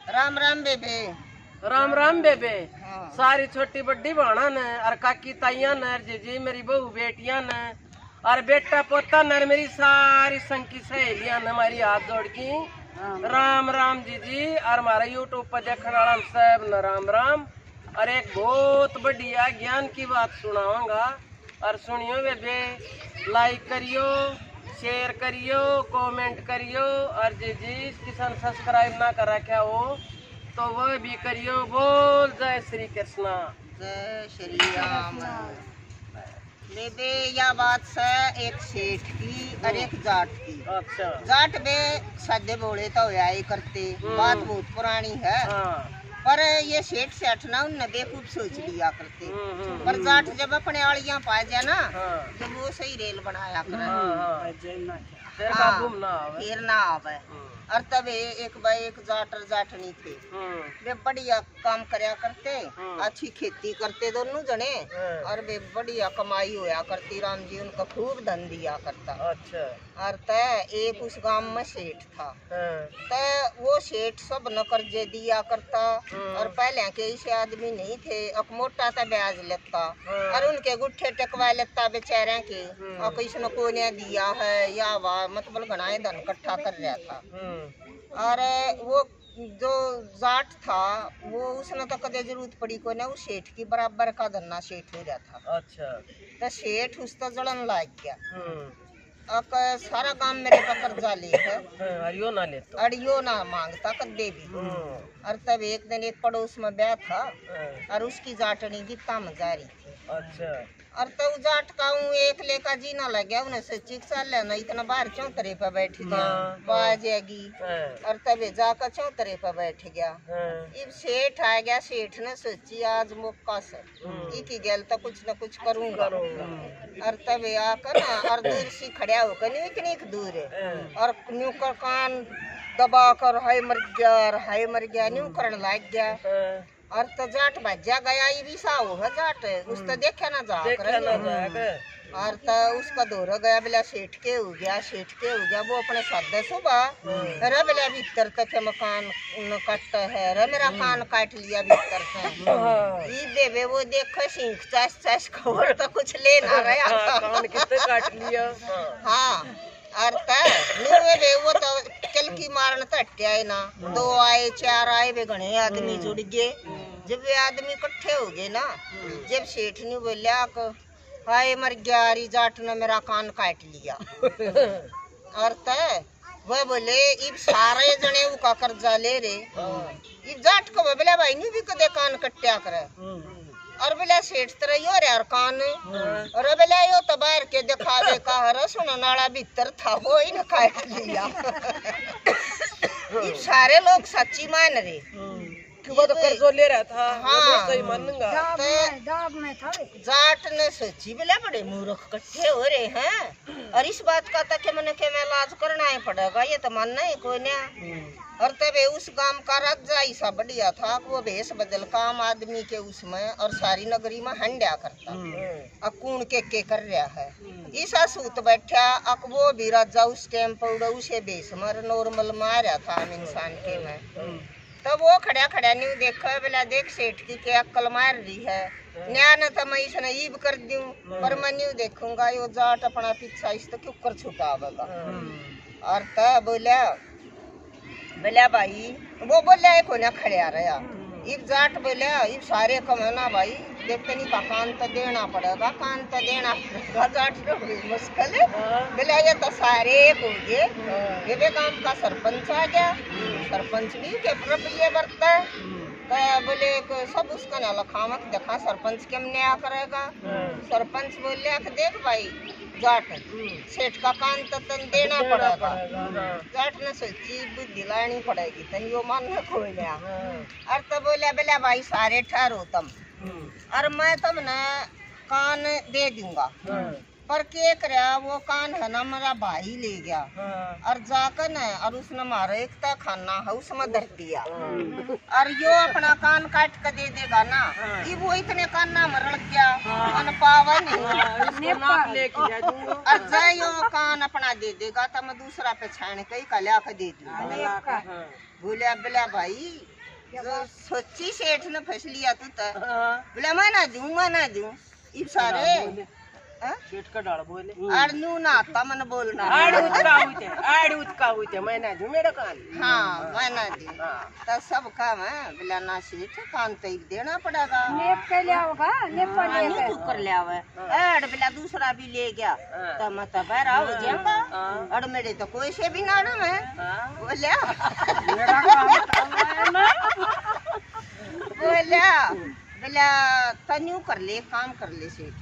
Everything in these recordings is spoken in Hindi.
राम राम बेबे। राम राम बेबे। हाँ। सारी छोटी बड़ी बाणा ने और काकी ताइया ने जीजी मेरी बहू बेटियां ने और बेटा पोता ने मेरी सारी संग की सहेलियां ने हमारी हाथ जोड़ की राम राम जीजी और हमारा यूट्यूब पर देखने वाला सब न राम राम। और एक बहुत बढ़िया ज्ञान की बात सुनाऊंगा और सुनियो बेबे, लाइक करियो, शेयर करियो, कमेंट करियो और जीजी किसान सब्सक्राइब ना कर रखा हो तो वह भी करियो। बोल जय श्री कृष्णा। जय श्री राम। बेबे यह बात से एक सेठ की और एक जाट की। अच्छा। जाट बे सादे बोले तो ही करते, बात बहुत पुरानी है। हाँ। पर ये सेठ सेठ ना उन बेवकूफ सोच लिया करते। पर जाट जब अपने आलियां पा जाए ना, जब वो सही रेल बनाया करे, फिर ना आवे। और तब एक भाई एक जाट और जाटनी थे, वे बढ़िया काम करया करते, अच्छी खेती करते दोनों जने और वे बढ़िया कमाई होया करती। राम जी उनका खूब धन दिया करता। अच्छा। और तय एक उस गांव में सेठ था, तय वो सेठ सब न कर्जे दिया करता और पहले के ऐसे आदमी नहीं थे, अब मोटा सा ब्याज लेता और उनके गुट्ठे टकवा लेता बेचारे के, और किसी ने को ने दिया है या वाह मतलब घना धन इकट्ठा कर रहा था। और वो जो जाट था वो उसने तो कदे जरूरत पड़ी को ना, वो सेठ की बराबर का धन्ना सेठ हो रहा था। अच्छा। तो सेठ उस तो जलन लाग गया, अब सारा काम मेरे पर कर्जा ले है, अड़ियो ना मांगता कदे भी। और तब एक दिन एक पड़ोस में ब्याह था और उसकी जाटनी गीता में जा रही थी। अच्छा। और तो जाट का एक लेका जीना लग गया, उन्हें सच्ची साल लेना इतना बाहर चौतरे पर बैठ गया बाजेगी। और तबे जाकर चौतरे पर बैठ गया। इब सेठ आ गया, सेठ ने सोची आज मौका से इकी गैल तो कुछ न कुछ करूंगा। और तबे आकर ना और दूर सी खड़ा होकर नहीं दूर है और न्यू कर कान दबा कर हाय मर गया न्यू करने लग गया। और तो जाट भज्जा गया, ये भी साव है जाट, उस तो देखे ना जा और तो उसका दौरा गया बिला सेठ के हो गया वो अपने सादे सुबह रे बिला भीतर तक मकान काटता है रे मेरा कान काट लिया भीतर से। ये बेबे वो देखो सिंह चास खबर तो कुछ ले ना रहा था, कान कितने काट लिया। हाँ। और वे वो तो कल की मारन तट्या है ना, 2 आए 4 आए वे घने आदमी जुड़ गए। जब वे आदमी इकट्ठे हो गए ना, जब सेठ ने बोलिया हाय मर गया री जाट ने मेरा कान काट लिया। और तय वह बोले इब सारे जने उसका कर्जा ले रे, इब जाट को बोले भाई नहीं भी कदे कान कट्या करे और बोले सेठ तरह यो रे कान और बोले यो तो बाहर के दिखावे का हर सुन नाला भीतर था वो ही न काट लिया। इब सारे लोग सच्ची मान रहे वो तो कर्जो ले रहा था। हाँ। सही मानूंगा। जाट ने सोची बोले बड़े मूर्ख इकट्ठे हो रहे हैं और इस बात का तक मैंने के मैं इलाज करना ही पड़ेगा, ये तो मानना ही कोई नहीं। और तब उस गांव का राजा ऐसा बढ़िया था कि वो भेष बदल काम आदमी के उसमें और सारी नगरी में हंड्या करता अकूण के कर रहा है। ईसा सूत बैठा अक वो भी राजा उस टाइम पर उसे भेष मर नॉर्मल मारा था हम इंसान के में। तब वो खड़ा न्यू देखा बोला देख सेठ की क्या अक्ल मार रही है, न्या न तो मैं इसने ईब कर दूं पर मैं न्यू देखूंगा यो जाट अपना पीछा इस तो क्यों कर छुटावेगा। और तब बोला भाई वो बोला को ना खड़ा रहा। इब जाट बोले इब सारे कमाना भाई देखते नहीं का कान तो देना पड़ेगा जाट मुश्किल है बोला ये तो सारे हो गए। ये गांव का सरपंच आ गया, सरपंच भी के प्रभ ये बरता है तो बोले सब उसका ना लखामत देखा सरपंच के न्याय करेगा। सरपंच बोले देख भाई जाट सेठ का कान तो तन देना पड़ेगा। जाट ने सोची बुद्धि लानी पड़ेगी तन यो मानने को लिया। और तो बोले भाई सारे ठहरो तुम और मैं तुमने कान दे दूंगा पर के करे वो कान है ना मेरा भाई ले गया और जाकर न और उसने मारे एक तय खाना है उसमें धर दिया और यो अपना कान काट कर दे देगा ना ये वो इतने कान ना मर लग गया अन पावा नहीं और जय यो कान अपना दे देगा तो मैं दूसरा पे छान कई कल्या के दे दूंगा। बोले बोला भाई जो सोची सेठ ने फंस लिया तू तो हाँ। बोला मैं ना दूं इब सारे सेठ का डाल बोले आड़नू ना आता मन बोलना आड़ उचका हुई मैं ना दूं मेरा कान हाँ मैं ना दूं हाँ। तो सब काम है बोला ना सेठ कान तो एक देना पड़ेगा नेप के ले आओगा नेप पर ले नहीं तू कर ले आवे अड़ बोला दूसरा भी ले गया तो मैं तो बहरा हो जाऊंगा अड़ मेरे तो कोई से भी ना मैं बोला मेरा काम बोला बोला तन्यू कर ले काम कर ले सेठ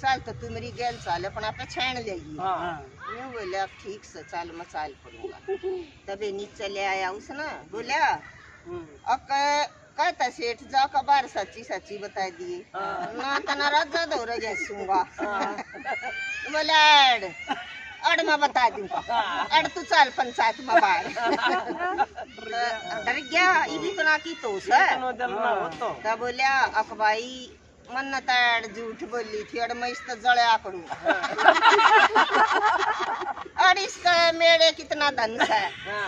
चल तो तू मेरी गैल चाल अपना पे छेड़ लेगी यूं बोला ठीक से चल मैं चाल पड़ूंगा तबे नीचे ले आया उसने बोला अब कहता सेठ जा का बार सच्ची सच्ची बता दिए ना तना राजा दो रजा सूंगा बोला अड़ मैं बता दूंगा अड़ तू चल पंचायत में बाहर डर गया ये भी तो ना की तो तब बोलिया अकबाई मन ताड़ झूठ बोली थी अड़ मैं इसका जड़या करूँ अड़ इसका मेरे कितना धन है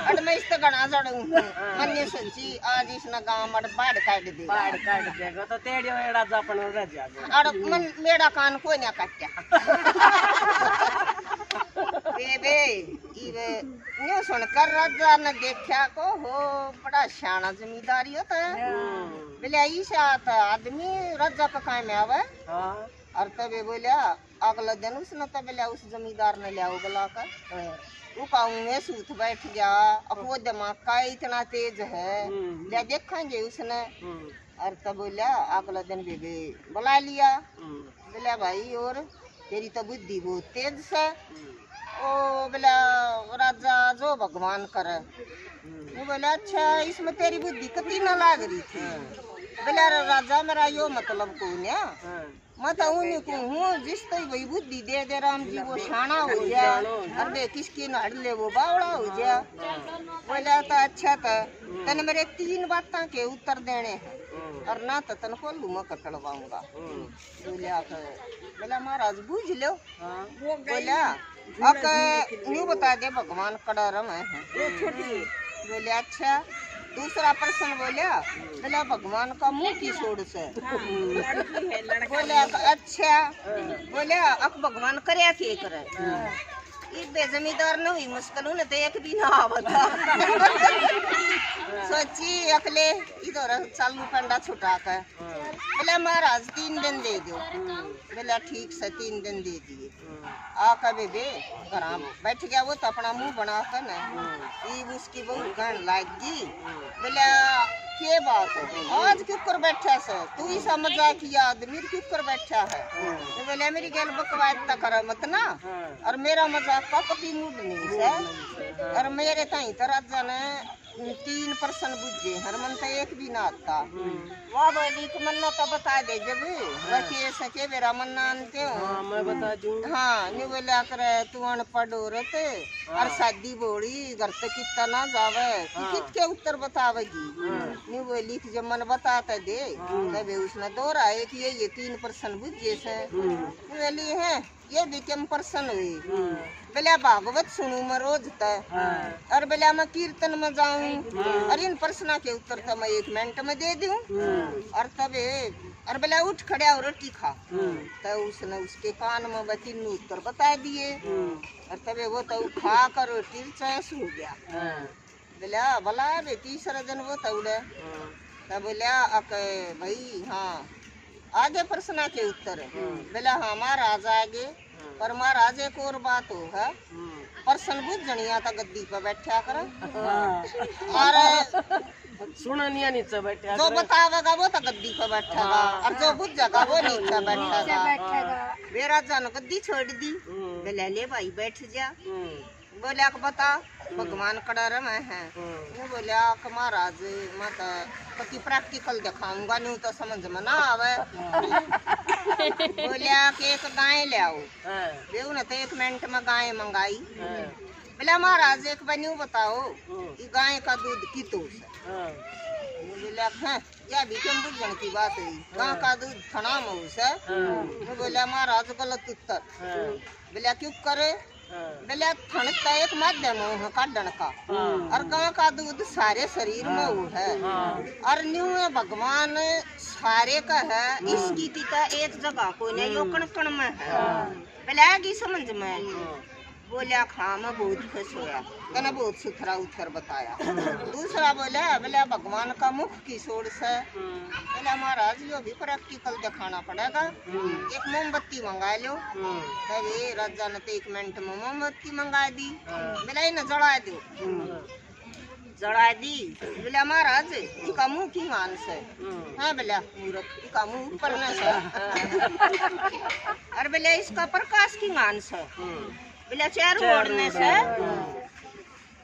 अड़ मैं इसका गणा जड़ू मन ये सोची आज इसने गांव में बाढ़ काट देगा तो तेड़ियो एड़ा जापन रह जाएगा अड़ मन मेरा कान कोई ना काट्या बेबे इवे न्यू सुनकर राजा ने देखा को हो बड़ा शाना जमींदारी होता है बोले ऐसा आता आदमी राजा का काम में आवे और तबे बोलिया अगला दिन उसने तब बोलिया उस जमींदार ने लिया बुला कर वो काऊ में सूत बैठ गया अब वो दिमाग का इतना तेज है ले देखेंगे उसने और तब बोलिया अगला दिन बेबे बुला लिया बोलिया भाई और तेरी तो बुद्धि बहुत तेज से ओ बोला राजा जो भगवान करे वो बोला अच्छा इसमें तेरी बुद्धि कती न लाग रही थी बोला राजा मेरा यो मतलब कौन है मैं तो उन्हीं को हूँ जिस तो वही बुद्धि दे दे राम जी वो शाना हो गया अरे किसकी नड़ ले वो बावड़ा हो गया बोला तो अच्छा था तने मेरे 3 बातों के उत्तर देने हैं और ना तो तन को लूमा कटड़वाऊंगा बोला महाराज बूझ लो बोला न्यू बता दे भगवान कड़रम है बोले अच्छा दूसरा प्रश्न बोला भगवान का मुंह की सोड़ से बोले अच्छा बोले अब भगवान करे के करे ये बेजमीदार न हुई मुश्किल न तो एक भी ना आवता सोची अकले इधर चालू पंडा छुटा कर बोले महाराज 3 दिन दे दो बोला ठीक से 3 दिन दे दिए आका बेबे घर बैठ गया वो तो अपना मुंह बना कर न उसकी बहू गण लाग गई बोला के बात है आज क्यों कर बैठा से तू ही समझा कि आदमी क्यों कर बैठा है तो बोले मेरी गैल बकवाद तक कर मत ना और मेरा मजाक का कभी मूड नहीं है और मेरे ताई तो राजा ने 3 प्रश्न बुझे हर मन तो एक भी ना आता वाह बोली कि मन्ना तो बता दे जब रखे सके मेरा मन्ना आनते हो मैं बता दूं हाँ नहीं बोला करे तू अनपढ़ औरत और शादी बोली घर से कितना ना जावे कित के उत्तर बतावेगी नहीं बोली कि जब मन बताता दे तभी उसने दोहराए कि ये 3 प्रश्न बुझे से बोली है ये भी कम प्रश्न हुई बोला भागवत सुनू मैं रोज तक और बोला मैं कीर्तन में जाऊं और इन प्रश्न के उत्तर तो मैं 1 मिनट में दे दूं और तबे और बोला उठ खड़ा और रोटी खा तो उसने उसके कान में 3 उत्तर बता दिए और तबे वो तो खा कर रोटी चाय सो गया बोला भला बे तीसरा दिन वो तौड़े तो बोला भाई हाँ आगे प्रश्न के उत्तर बोला हाँ महाराज आगे पर महाराज एक और बात होगा प्रश्न बुझ जनिया था गद्दी पर बैठा कर और सुना नहीं नीचे बैठा जो बतावेगा वो तो गद्दी पर बैठेगा और जो बुझ जाएगा वो नीचे बैठेगा वे राजा ने गद्दी छोड़ दी बोला ले भाई बैठ जा बोला बता भगवान कड़र में है वो बोला महाराज मैं तो कति प्रैक्टिकल दिखाऊंगा नहीं तो समझ में ना आवे बोलिया कि एक गाय ले आओ बेऊ ने तो 1 मिनट में गाय मंगाई बोला महाराज एक बन्यू बताओ ये गाय का दूध कितो से बोला हाँ या भी कम बुझन की बात है गाय का दूध थना मऊ से बोला महाराज गलत उत्तर बोला क्यों करे बोले थन का एक माध्यम है काढ़न का और गां का दूध सारे शरीर में वो है और न्यू भगवान सारे का है इसकी टीका एक जगह को नहीं यो कण कण में है बोले आगे समझ में बोलिया हाँ मैं बहुत खुश हुआ कहना बहुत सुथरा उत्तर बताया दूसरा बोले भगवान का मुख की सोर्स है बोले महाराज यो भी प्रैक्टिकल दिखाना पड़ेगा एक मोमबत्ती मंगा लो तभी राजा ने 1 मिनट में मोमबत्ती मंगा दी बोले न जला दो जड़ा दी बोले महाराज इसका मुंह की मानस है हाँ बोला मूर्ख इसका मुंह ऊपर न से और बोले इसका प्रकाश की मानस है बोले चार ओढ़ने से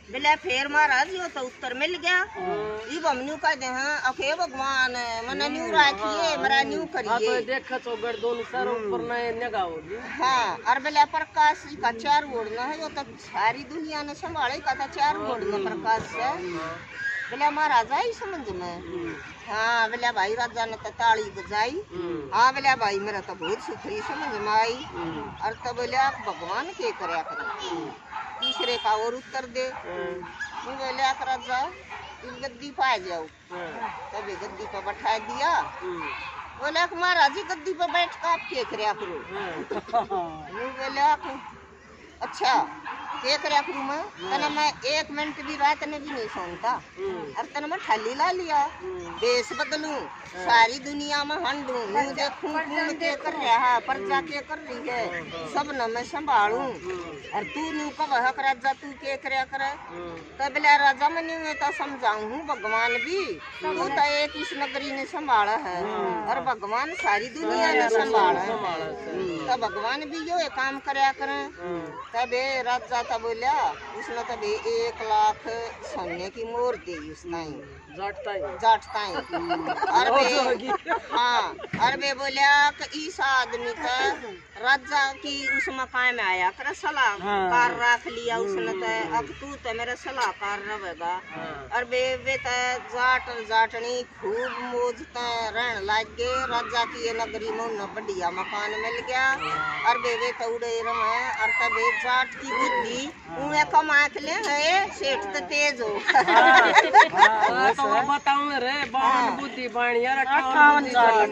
बोले फिर महाराज यो तो उत्तर मिल गया ये हमनू का दे अखे भगवान मने न्यू राखिए मरा न्यू करिए देखा तो गर्दन सर ऊपर न लगाओगी हाँ और बोले प्रकाश का चार ओढ़ना है यो तो सारी दुनिया ने संभाले का था चार ओढ़ना प्रकाश से बोले महाराज आई समझ में हाँ बोले भाई राजा ने तो ताली बजाई हाँ बोले भाई मेरा तो बहुत सुथरी समझ में आई और तो बोले आप भगवान के करया करो तीसरे का और उत्तर दे बोले आप राजा इस गद्दी पे आ जाओ तभी गद्दी पे बैठा दिया बोले महाराज जी गद्दी पे बैठ कर आप क्या करया करो बोले अच्छा क्या करया करूँ मैं 1 मिनट भी रात ने भी नहीं सोता और तने मैं थाली ला लिया देश बदलूं सारी दुनिया में हंडूं न्यू देखूं कौन के कर रहा प्रजा के कर रही है सब न मैं संभालूं और तू न्यू कब हक राजा तू के करया करे तो बोले राजा मैं न्यू तो समझाऊं भगवान भी तू तो एक इस नगरी ने संभाला है और भगवान सारी दुनिया ने संभाला है तो भगवान भी यो काम करया करे तबे राजा तब बोलिया उसने तभी 1 लाख सोने की मोर दी उसने जाटता अरबे बोलिया कि इस आदमी का राजा की उस मकान में आया कर सलाहकार रख लिया उसने तो अब तू तो मेरा सलाहकार रहेगा अरबे वे तो जाट जाटनी खूब मौजता रहन लग गए राजा की ये नगरी में उन्हें बढ़िया मकान मिल गया अरबे वे तो उड़े रहे और तबे जाट की बुद्धि उन्हें कमा के ले गए सेठ तो तेज हो बताऊं रे 52 बुद्धि बाणी यार 58 जाट